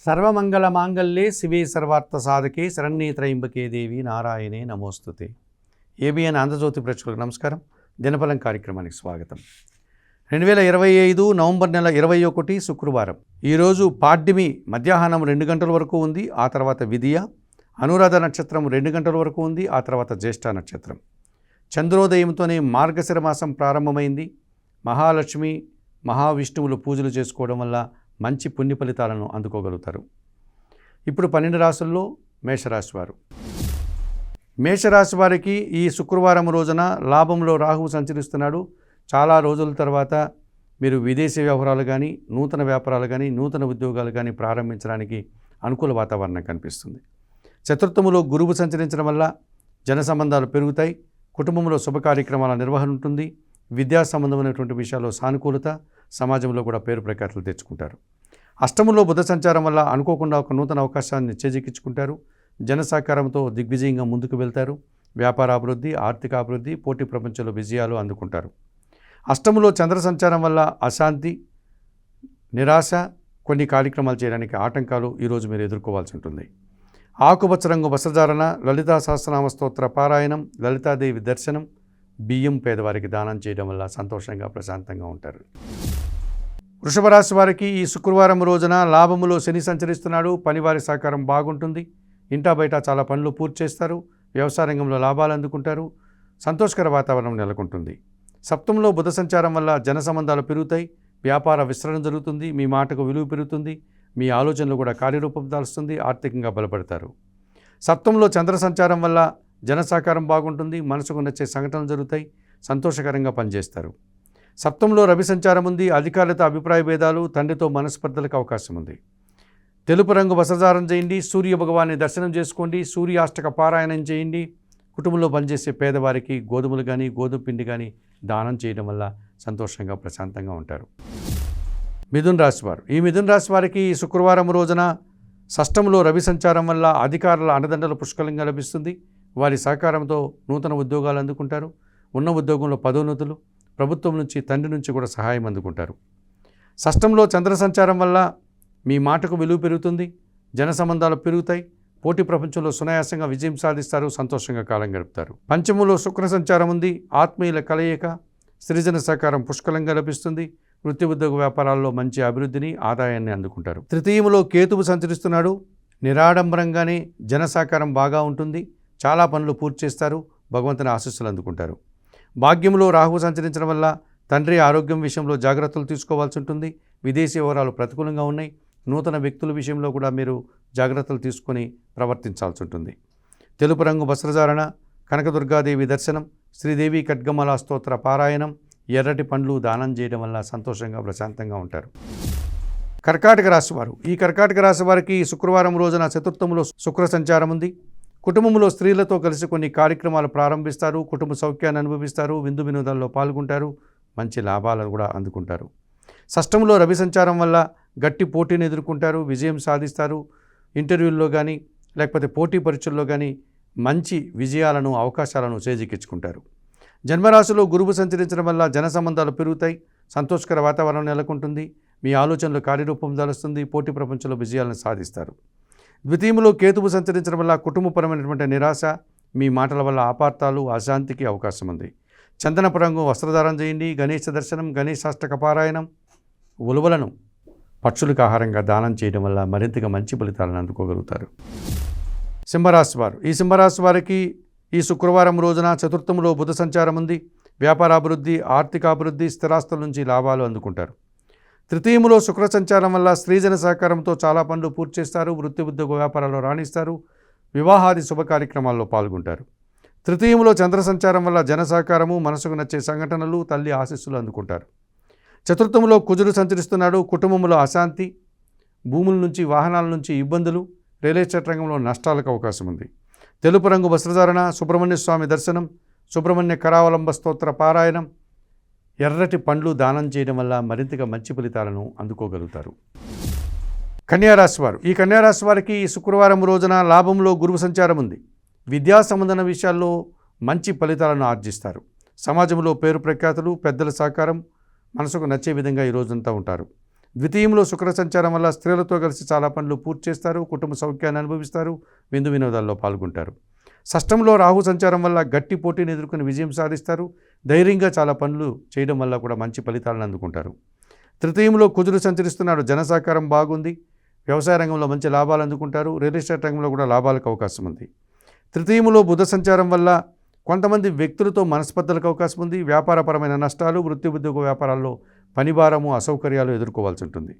సర్వమంగళమాంగళ్యే శివే సర్వార్థసాధకే శరణ్యే త్రయంబకే దేవి నారాయణే నమోస్తుతే. ఏబిఎన్ ఆంధ్రజ్యోతి ప్రేక్షకులకు నమస్కారం. దినఫలం కార్యక్రమానికి స్వాగతం. 2025 నవంబర్ నెల 21 శుక్రవారం. ఈరోజు పాడ్యమి మధ్యాహ్నం 2 గంటల వరకు ఉంది. ఆ తర్వాత విదియ, అనురాధ నక్షత్రం 2 గంటల వరకు ఉంది. ఆ తర్వాత జ్యేష్ఠ నక్షత్రం. చంద్రోదయంతోనే మార్గశిర మాసం ప్రారంభమైంది. మహాలక్ష్మి మహావిష్ణువులు పూజలు చేసుకోవడం వల్ల మంచి పుణ్య ఫలితాలను అందుకోగలుగుతారు. ఇప్పుడు 12 రాశుల్లో మేషరాశి వారు. మేషరాశి వారికి ఈ శుక్రవారం రోజున లాభంలో రాహువు సంచరిస్తున్నాడు. చాలా రోజుల తర్వాత మీరు విదేశీ వ్యవహారాలు కానీ, నూతన వ్యాపారాలు కానీ, నూతన ఉద్యోగాలు కానీ ప్రారంభించడానికి అనుకూల వాతావరణం కనిపిస్తుంది. చతుర్థములో గురువు సంచరించడం వల్ల జన సంబంధాలు పెరుగుతాయి. కుటుంబంలో శుభ కార్యక్రమాల నిర్వహణ ఉంటుంది. విద్యా సంబంధమైనటువంటి విషయాల్లో సానుకూలత, సమాజంలో కూడా పేరు ప్రఖ్యాతులు తెచ్చుకుంటారు. అష్టమంలో బుధ సంచారం వల్ల అనుకోకుండా ఒక నూతన అవకాశాన్ని చేజిక్కించుకుంటారు. జన సహకారంతో దిగ్విజయంగా ముందుకు వెళ్తారు. వ్యాపార అభివృద్ధి, ఆర్థిక అభివృద్ధి, పోటీ ప్రపంచంలో విజయాలు అందుకుంటారు. అష్టమంలో చంద్ర సంచారం వల్ల అశాంతి, నిరాశ, కొన్ని కార్యక్రమాలు చేయడానికి ఆటంకాలు ఈరోజు మీరు ఎదుర్కోవాల్సి ఉంటుంది. ఆకుపచ్చ రంగు వస్త్రధారణ, లలితా సహస్రనామ స్తోత్ర పారాయణం, లలితాదేవి దర్శనం, బియ్యం పేదవారికి దానం చేయడం వల్ల సంతోషంగా ప్రశాంతంగా ఉంటారు. వృషభ రాశి వారికి ఈ శుక్రవారం రోజున లాభములో శని సంచరిస్తున్నాడు. పనివారి సహకారం బాగుంటుంది. ఇంటా బయట చాలా పనులు పూర్తి చేస్తారు. వ్యవసాయ రంగంలో లాభాలు అందుకుంటారు. సంతోషకర వాతావరణం నెలకొంటుంది. సప్తమంలో బుధ సంచారం వల్ల జన సంబంధాలు పెరుగుతాయి. వ్యాపార విస్తరణ జరుగుతుంది. మీ మాటకు విలువ పెరుగుతుంది. మీ ఆలోచనలు కూడా కార్యరూపం దాల్స్తుంది. ఆర్థికంగా బలపడతారు. సప్తమంలో చంద్ర సంచారం వల్ల జన సహకారం బాగుంటుంది. మనసుకు నచ్చే సంఘటనలు జరుగుతాయి. సంతోషకరంగా పనిచేస్తారు. సప్తంలో రవి సంచారం ఉంది. అధికారులతో అభిప్రాయ భేదాలు, తండ్రితో మనస్పర్ధలకు అవకాశం ఉంది. తెలుపు రంగు వస్త్రధారణ చేయండి. సూర్య భగవాన్ని దర్శనం చేసుకోండి. సూర్యాష్టక పారాయణం చేయండి. కుటుంబంలో పనిచేసే పేదవారికి గోధుమలు కానీ, గోధుమ పిండి కానీ దానం చేయడం వల్ల సంతోషంగా ప్రశాంతంగా ఉంటారు. మిథున రాశి వారు. ఈ మిథున రాశి వారికి ఈ శుక్రవారం రోజున షష్టంలో రవి సంచారం వల్ల అధికారుల అండదండలు పుష్కలంగా లభిస్తుంది. వారి సహకారంతో నూతన ఉద్యోగాలు అందుకుంటారు. ఉన్న ఉద్యోగంలో పదోన్నతులు, ప్రభుత్వం నుంచి, తండ్రి నుంచి కూడా సహాయం అందుకుంటారు. షష్టంలో చంద్ర సంచారం వల్ల మీ మాటకు విలువ పెరుగుతుంది. జన సంబంధాలు పెరుగుతాయి. పోటీ ప్రపంచంలో సునాయాసంగా విజయం సాధిస్తారు. సంతోషంగా కాలం గడుపుతారు. పంచమంలో శుక్ర సంచారం ఉంది. ఆత్మీయుల కలయిక, సృజన సహకారం పుష్కలంగా లభిస్తుంది. వృత్తి ఉద్యోగ వ్యాపారాల్లో మంచి అభివృద్ధిని, ఆదాయాన్ని అందుకుంటారు. తృతీయంలో కేతువు సంచరిస్తున్నాడు. నిరాడంబరంగానే జన సహకారం బాగా ఉంటుంది. చాలా పనులు పూర్తి చేస్తారు. భగవంతుని ఆశీస్సులు అందుకుంటారు. భాగ్యంలో రాహువు సంచరించడం వల్ల తండ్రి ఆరోగ్యం విషయంలో జాగ్రత్తలు తీసుకోవాల్సి ఉంటుంది. విదేశీ వివరాలు ప్రతికూలంగా ఉన్నాయి. నూతన వ్యక్తుల విషయంలో కూడా మీరు జాగ్రత్తలు తీసుకొని ప్రవర్తించాల్సి ఉంటుంది. తెలుపు రంగు వస్త్రధారణ, కనకదుర్గాదేవి దర్శనం, శ్రీదేవి ఖడ్గమాల స్తోత్ర పారాయణం, ఎర్రటి పండ్లు దానం చేయడం వల్ల సంతోషంగా ప్రశాంతంగా ఉంటారు. కర్కాటక రాశి వారు. ఈ కర్కాటక రాశి వారికి శుక్రవారం రోజున చతుర్థంలో శుక్ర సంచారం ఉంది. కుటుంబంలో స్త్రీలతో కలిసి కొన్ని కార్యక్రమాలు ప్రారంభిస్తారు. కుటుంబ సౌఖ్యాన్ని అనుభవిస్తారు. విందు వినోదాల్లో పాల్గొంటారు. మంచి లాభాలను కూడా అందుకుంటారు. షష్టంలో రవి సంచారం వల్ల గట్టి పోటీని ఎదుర్కొంటారు. విజయం సాధిస్తారు. ఇంటర్వ్యూల్లో కానీ, లేకపోతే పోటీ పరీక్షల్లో కానీ మంచి విజయాలను, అవకాశాలను చేజిక్కించుకుంటారు. జన్మరాశిలో గురువు సంచరించడం వల్ల జన సంబంధాలు పెరుగుతాయి. సంతోషకర వాతావరణం నెలకొంటుంది. మీ ఆలోచనలు కార్యరూపం దాలుస్తుంది. పోటీ ప్రపంచంలో విజయాలను సాధిస్తారు. ద్వితీయంలో కేతువు సంచరించడం వల్ల కుటుంబపరమైనటువంటి నిరాశ, మీ మాటల వల్ల ఆపార్థాలు, అశాంతికి అవకాశం ఉంది. చందనపు రంగు వస్త్రధారణ చేయండి. గణేశ దర్శనం, గణేశాష్టక పారాయణం, ఉలువలను పక్షులకు ఆహారంగా దానం చేయడం వల్ల మరింతగా మంచి ఫలితాలను అందుకోగలుగుతారు. సింహరాశి వారు. ఈ సింహరాశి వారికి ఈ శుక్రవారం రోజున చతుర్థంలో బుధ సంచారం ఉంది. వ్యాపార అభివృద్ధి, ఆర్థిక అభివృద్ధి, స్థిరాస్తుల నుంచి లాభాలు అందుకుంటారు. తృతీయంలో శుక్ర సంచారం వల్ల స్త్రీజన సహకారంతో చాలా పనులు పూర్తి చేస్తారు. వృత్తి ఉద్యోగ వ్యాపారాల్లో రాణిస్తారు. వివాహాది శుభ కార్యక్రమాల్లో పాల్గొంటారు. తృతీయంలో చంద్ర సంచారం వల్ల జన సహకారము, మనసుకు నచ్చే సంఘటనలు, తల్లి ఆశీస్సులు అందుకుంటారు. చతుర్థంలో కుజుడు సంచరిస్తున్నాడు. కుటుంబంలో అశాంతి, భూముల నుంచి, వాహనాల నుంచి ఇబ్బందులు, రియల్ ఎస్టేట్ రంగంలో నష్టాలకు అవకాశం ఉంది. తెలుపు రంగు వస్త్రధారణ, సుబ్రహ్మణ్య స్వామి దర్శనం, సుబ్రహ్మణ్య కరావలంబ స్తోత్ర పారాయణం, ఎర్రటి పండ్లు దానం చేయడం వల్ల మరింతగా మంచి ఫలితాలను అందుకోగలుగుతారు. కన్యారాశి వారు. ఈ కన్యారాశి వారికి ఈ శుక్రవారం రోజున లాభంలో గురువు సంచారం ఉంది. విద్యా సంబంధన విషయాల్లో మంచి ఫలితాలను ఆర్జిస్తారు. సమాజంలో పేరు ప్రఖ్యాతులు, పెద్దల సహకారం మనసుకు నచ్చే విధంగా ఈ రోజంతా ఉంటారు. ద్వితీయంలో శుక్ర సంచారం వల్ల స్త్రీలతో కలిసి చాలా పనులు పూర్తి చేస్తారు, కుటుంబ సౌఖ్యాన్ని అనుభవిస్తారు, విందు వినోదాల్లో పాల్గొంటారు. షష్టంలో రాహు సంచారం వల్ల గట్టి పోటీని ఎదుర్కొని విజయం సాధిస్తారు, ధైర్యంగా చాలా పనులు చేయడం వల్ల కూడా మంచి ఫలితాలను అందుకుంటారు. తృతీయంలో కుజుడు సంచరిస్తున్నాడు, జన సహకారం బాగుంది, వ్యవసాయ రంగంలో మంచి లాభాలు అందుకుంటారు, రియల్ ఎస్టేట్ రంగంలో కూడా లాభాలకు అవకాశం ఉంది. తృతీయంలో బుధ సంచారం వల్ల కొంతమంది వ్యక్తులతో మనస్పర్ధలకు అవకాశం ఉంది, వ్యాపారపరమైన నష్టాలు, వృత్తి ఉద్యోగ వ్యాపారాల్లో పనిభారము, అసౌకర్యాలు ఎదుర్కోవాల్సి ఉంటుంది.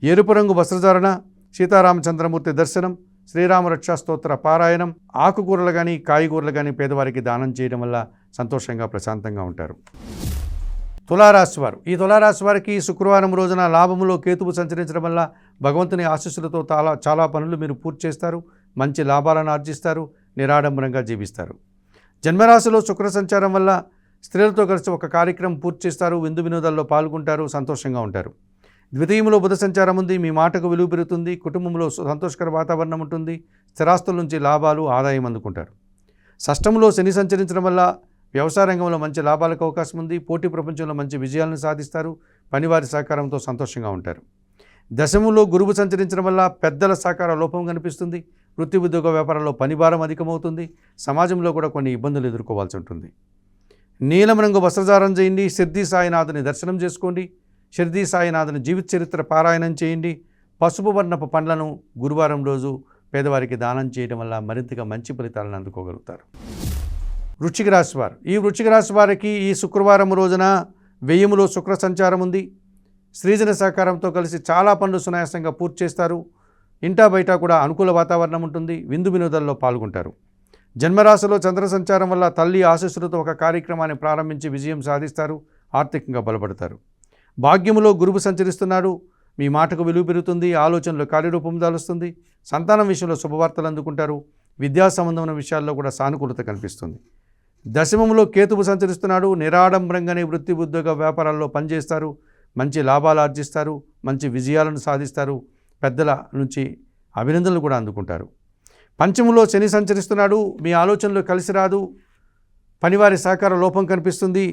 ఎరుపు రంగు వస్త్రధారణ, సీతారామచంద్రమూర్తి దర్శనం, శ్రీరామ రక్షా స్తోత్ర పారాయణం, ఆకుకూరలు కానీ కాయగూరలు కానీ పేదవారికి దానం చేయడం వల్ల సంతోషంగా ప్రశాంతంగా ఉంటారు. తులారాశి వారు, ఈ తులారాశి వారికి శుక్రవారం రోజున లాభములో కేతువు సంచరించడం వల్ల భగవంతుని ఆశీస్సులతో చాలా పనులు మీరు పూర్తి చేస్తారు, మంచి లాభాలను ఆర్జిస్తారు, నిరాడంబరంగా జీవిస్తారు. జన్మరాశిలో శుక్ర సంచారం వల్ల స్త్రీలతో కలిసి ఒక కార్యక్రమం పూర్తి చేస్తారు, విందు వినోదాల్లో పాల్గొంటారు, సంతోషంగా ఉంటారు. ద్వితీయంలో బుధ సంచారం ఉంది, మీ మాటకు విలువ పెరుగుతుంది, కుటుంబంలో సంతోషకర వాతావరణం ఉంటుంది, స్థిరాస్తుల నుంచి లాభాలు, ఆదాయం అందుకుంటారు. షష్టంలో శని సంచరించడం వల్ల వ్యవసాయ రంగంలో మంచి లాభాలకు అవకాశం ఉంది, పోటీ ప్రపంచంలో మంచి విజయాలను సాధిస్తారు, పనివారి సహకారంతో సంతోషంగా ఉంటారు. దశమంలో గురువు సంచరించడం వల్ల పెద్దల సహకార లోపం కనిపిస్తుంది, వృత్తి ఉద్యోగ వ్యాపారంలో పనిభారం అధికమవుతుంది, సమాజంలో కూడా కొన్ని ఇబ్బందులు ఎదుర్కోవాల్సి ఉంటుంది. నీలం రంగు వస్త్రధారణ చేయండి, షిర్డీ సాయినాథుని దర్శనం చేసుకోండి, షిర్డీ సాయినాథుని జీవిత చరిత్ర పారాయణం చేయండి, పసుపు వర్ణపు పండ్లను గురువారం రోజు పేదవారికి దానం చేయడం వల్ల మరింతగా మంచి ఫలితాలను అందుకోగలుగుతారు. వృశ్చిక రాశి వారు, ఈ వృశ్చిక రాశి వారికి ఈ శుక్రవారం రోజున వ్యయములో శుక్ర సంచారం ఉంది, స్త్రీజన సహకారంతో కలిసి చాలా పనులు సునాయాసంగా పూర్తి చేస్తారు, ఇంటా బయట కూడా అనుకూల వాతావరణం ఉంటుంది, విందు వినోదాల్లో పాల్గొంటారు. జన్మరాశిలో చంద్ర సంచారం వల్ల తల్లి ఆశీస్సులతో ఒక కార్యక్రమాన్ని ప్రారంభించి విజయం సాధిస్తారు, ఆర్థికంగా బలపడతారు. భాగ్యములో గురువు సంచరిస్తున్నాడు, మీ మాటకు విలువ పెరుగుతుంది, ఆలోచనలు కార్యరూపం దాలుస్తుంది, సంతానం విషయంలో శుభవార్తలు అందుకుంటారు, విద్యా సంబంధమైన విషయాల్లో కూడా సానుకూలత కనిపిస్తుంది. దశమంలో కేతువు సంచరిస్తున్నాడు, నిరాడంబరంగానే వృత్తి ఉద్యోగ వ్యాపారాల్లో పనిచేస్తారు, మంచి లాభాలు ఆర్జిస్తారు, మంచి విజయాలను సాధిస్తారు, పెద్దల నుంచి అభినందనలు కూడా అందుకుంటారు. పంచమంలో శని సంచరిస్తున్నాడు, మీ ఆలోచనలు కలిసి రాదు, పనివారి సహకార లోపం కనిపిస్తుంది,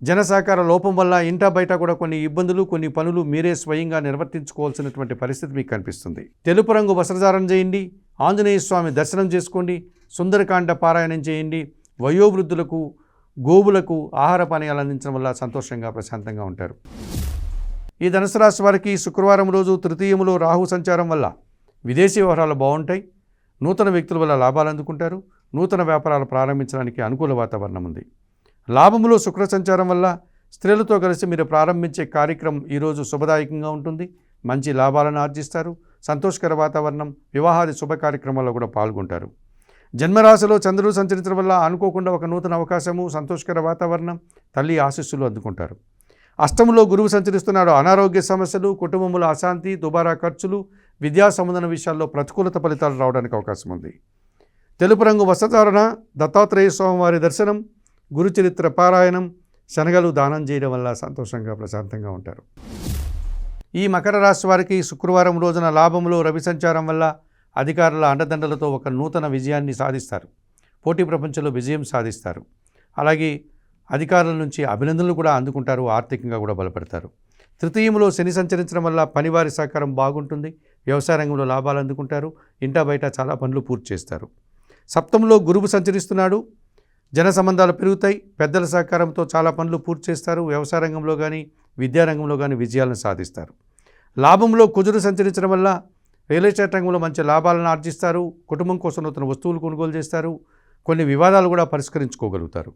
జన సహకార లోపం వల్ల ఇంటా బయట కూడా కొన్ని ఇబ్బందులు, కొన్ని పనులు మీరే స్వయంగా నిర్వర్తించుకోవాల్సినటువంటి పరిస్థితి మీకు కనిపిస్తుంది. తెలుపు రంగు వస్త్రధారణ చేయండి, ఆంజనేయ స్వామి దర్శనం చేసుకోండి, సుందరకాండ పారాయణం చేయండి, వయోవృద్ధులకు గోవులకు ఆహార పానీయాలు అందించడం వల్ల సంతోషంగా ప్రశాంతంగా ఉంటారు. ఈ ధనుసు రాశి వారికి శుక్రవారం రోజు తృతీయములో రాహు సంచారం వల్ల విదేశీ వ్యవహారాలు బాగుంటాయి, నూతన వ్యక్తుల వల్ల లాభాలు అందుకుంటారు, నూతన వ్యాపారాలు ప్రారంభించడానికి అనుకూల వాతావరణం ఉంది. లాభములో శుక్ర సంచారం వల్ల స్త్రీలతో కలిసి మీరు ప్రారంభించే కార్యక్రమం ఈరోజు శుభదాయకంగా ఉంటుంది, మంచి లాభాలను ఆర్జిస్తారు, సంతోషకర వాతావరణం, వివాహాది శుభ కార్యక్రమాల్లో కూడా పాల్గొంటారు. జన్మరాశిలో చంద్రుడు సంచరించడం వల్ల అనుకోకుండా ఒక నూతన అవకాశము, సంతోషకర వాతావరణం, తల్లి ఆశీస్సులు అందుకుంటారు. అష్టములో గురువు సంచరిస్తున్నాడు, అనారోగ్య సమస్యలు, కుటుంబంలో అశాంతి, దుబారా ఖర్చులు, విద్యా సంబంధమైన విషయాల్లో ప్రతికూలత ఫలితాలు రావడానికి అవకాశం ఉంది. తెలుపు రంగు వస్త్రధారణ, దత్తాత్రేయ స్వామివారి దర్శనం, గురుచరిత్ర పారాయణం, శనగలు దానం చేయడం వల్ల సంతోషంగా ప్రశాంతంగా ఉంటారు. ఈ మకర రాశి వారికి శుక్రవారం రోజున లాభంలో రవి సంచారం వల్ల అధికారుల అండదండలతో ఒక నూతన విజయాన్ని సాధిస్తారు, పోటీ ప్రపంచంలో విజయం సాధిస్తారు, అలాగే అధికారుల నుంచి అభినందనలు కూడా అందుకుంటారు, ఆర్థికంగా కూడా బలపడతారు. తృతీయంలో శని సంచరించడం వల్ల పనివారి సహకారం బాగుంటుంది, వ్యవసాయ రంగంలో లాభాలు అందుకుంటారు, ఇంటా బయట చాలా పనులు పూర్తి చేస్తారు. సప్తంలో గురువు సంచరిస్తున్నాడు, జన సంబంధాలు పెరుగుతాయి, పెద్దల సహకారంతో చాలా పనులు పూర్తి చేస్తారు, వ్యవసాయ రంగంలో కానీ విద్యారంగంలో కానీ విజయాలను సాధిస్తారు. లాభంలో కుజుడు సంచరించడం వల్ల రియల్ ఎస్టేట్ రంగంలో మంచి లాభాలను ఆర్జిస్తారు, కుటుంబం కోసం నూతన వస్తువులు కొనుగోలు చేస్తారు, కొన్ని వివాదాలు కూడా పరిష్కరించుకోగలుగుతారు.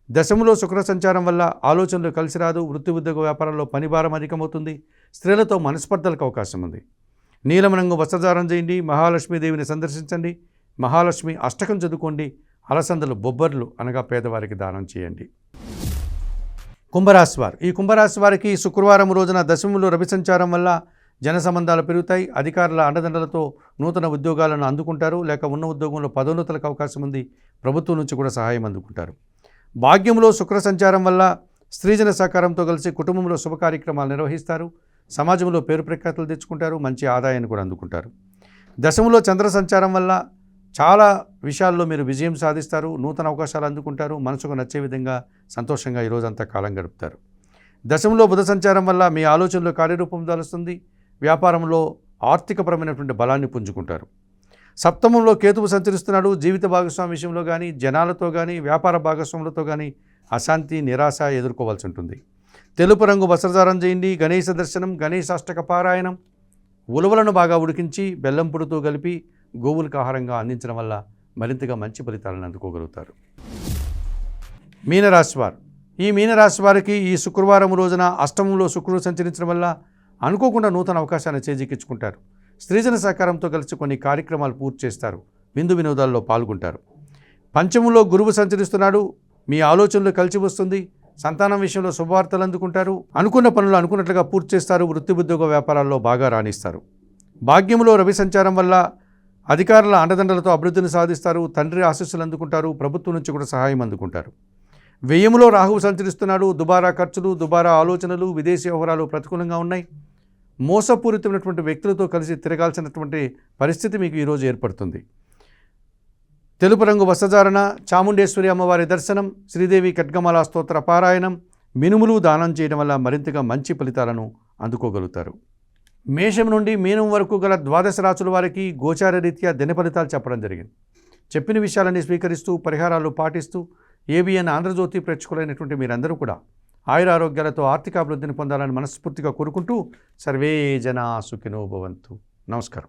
దశములో శుక్ర సంచారం వల్ల ఆలోచనలు కలిసి రాదు, వృత్తి ఉద్యోగ వ్యాపారంలో పనిభారం అధికమవుతుంది, స్త్రీలతో మనస్పర్ధలకు అవకాశం ఉంది. నీలం రంగు వస్త్రధారణ చేయండి, మహాలక్ష్మీదేవిని సందర్శించండి, మహాలక్ష్మి అష్టకం చదువుకోండి, అలసందలు బొబ్బర్లు అనగా పేదవారికి దానం చేయండి. కుంభరాశి వారు, ఈ కుంభరాశి వారికి శుక్రవారం రోజున దశములో రవి సంచారం వల్ల జన సంబంధాలు పెరుగుతాయి, అధికారుల అండదండలతో నూతన ఉద్యోగాలను అందుకుంటారు, లేక ఉన్న ఉద్యోగంలో పదోన్నతులకు అవకాశం ఉంది, ప్రభుత్వం నుంచి కూడా సహాయం అందుకుంటారు. భాగ్యంలో శుక్ర సంచారం వల్ల స్త్రీజన సహకారంతో కలిసి కుటుంబంలో శుభ కార్యక్రమాలు నిర్వహిస్తారు, సమాజంలో పేరు ప్రఖ్యాతులు తెచ్చుకుంటారు, మంచి ఆదాయాన్ని కూడా అందుకుంటారు. దశములో చంద్ర సంచారం వల్ల చాలా విషయాల్లో మీరు విజయం సాధిస్తారు, నూతన అవకాశాలు అందుకుంటారు, మనసుకు నచ్చే విధంగా సంతోషంగా ఈరోజంతా కాలం గడుపుతారు. దశంలో బుధ సంచారం వల్ల మీ ఆలోచనలో కార్యరూపం దాలుస్తుంది. వ్యాపారంలో ఆర్థికపరమైనటువంటి బలాన్ని పుంజుకుంటారు. సప్తమంలో కేతువు సంచరిస్తున్నాడు. జీవిత భాగస్వామి విషయంలో కానీ, జనాలతో కానీ, వ్యాపార భాగస్వాములతో కానీ అశాంతి, నిరాశ ఎదుర్కోవాల్సి ఉంటుంది. తెలుపు రంగు వస్త్రధారం చేయండి. గణేశ దర్శనం, గణేశాష్టక పారాయణం, ఉలవలను బాగా ఉడికించి బెల్లం పొడితో కలిపి గోవులకు ఆహారంగా అందించడం వల్ల మరింతగా మంచి ఫలితాలను అందుకోగలుగుతారు. మీనరాశి వారు, ఈ మీనరాశి వారికి ఈ శుక్రవారం రోజున అష్టమంలో శుక్రుడు సంచరించడం వల్ల అనుకోకుండా నూతన అవకాశాన్ని చేజిక్కించుకుంటారు. స్త్రీజన సహకారంతో కలిసి కొన్ని కార్యక్రమాలు పూర్తి చేస్తారు. విందు వినోదాల్లో పాల్గొంటారు. పంచమంలో గురువు సంచరిస్తున్నాడు. మీ ఆలోచనలు కలిసి వస్తుంది. సంతానం విషయంలో శుభవార్తలు అందుకుంటారు. అనుకున్న పనులు అనుకున్నట్లుగా పూర్తి చేస్తారు. వృత్తి ఉద్యోగ వ్యాపారాల్లో బాగా రాణిస్తారు. భాగ్యంలో రవి సంచారం వల్ల అధికారుల అండదండలతో అభివృద్ధిని సాధిస్తారు. తండ్రి ఆశీస్సులు అందుకుంటారు. ప్రభుత్వం నుంచి కూడా సహాయం అందుకుంటారు. వ్యయములో రాహువు సంచరిస్తున్నాడు. దుబారా ఖర్చులు, దుబారా ఆలోచనలు, విదేశీ వ్యవహారాలు ప్రతికూలంగా ఉన్నాయి. మోసపూరితమైనటువంటి వ్యక్తులతో కలిసి తిరగాల్సినటువంటి పరిస్థితి మీకు ఈరోజు ఏర్పడుతుంది. తెలుపు రంగు వస్త్రధారణ, చాముండేశ్వరి అమ్మవారి దర్శనం, శ్రీదేవి ఖడ్గమాల స్తోత్ర పారాయణం, మినుములు దానం చేయడం వల్ల మరింతగా మంచి ఫలితాలను అందుకోగలుగుతారు. మేషం నుండి మీనం వరకు గల ద్వాదశ రాశుల వారికి గోచార రీత్యా దిన ఫలితాలు చెప్పడం జరిగింది. చెప్పిన విషయాలన్నీ స్వీకరిస్తూ పరిహారాలు పాటిస్తూ ఏబిఎన్ ఆంధ్రజ్యోతి ప్రేక్షకులైనటువంటి మీరందరూ కూడా ఆయురారోగ్యాలతో ఆర్థిక అభివృద్ధిని పొందాలని మనస్ఫూర్తిగా కోరుకుంటూ సర్వే జనా సుఖినో భవంతు. నమస్కారం.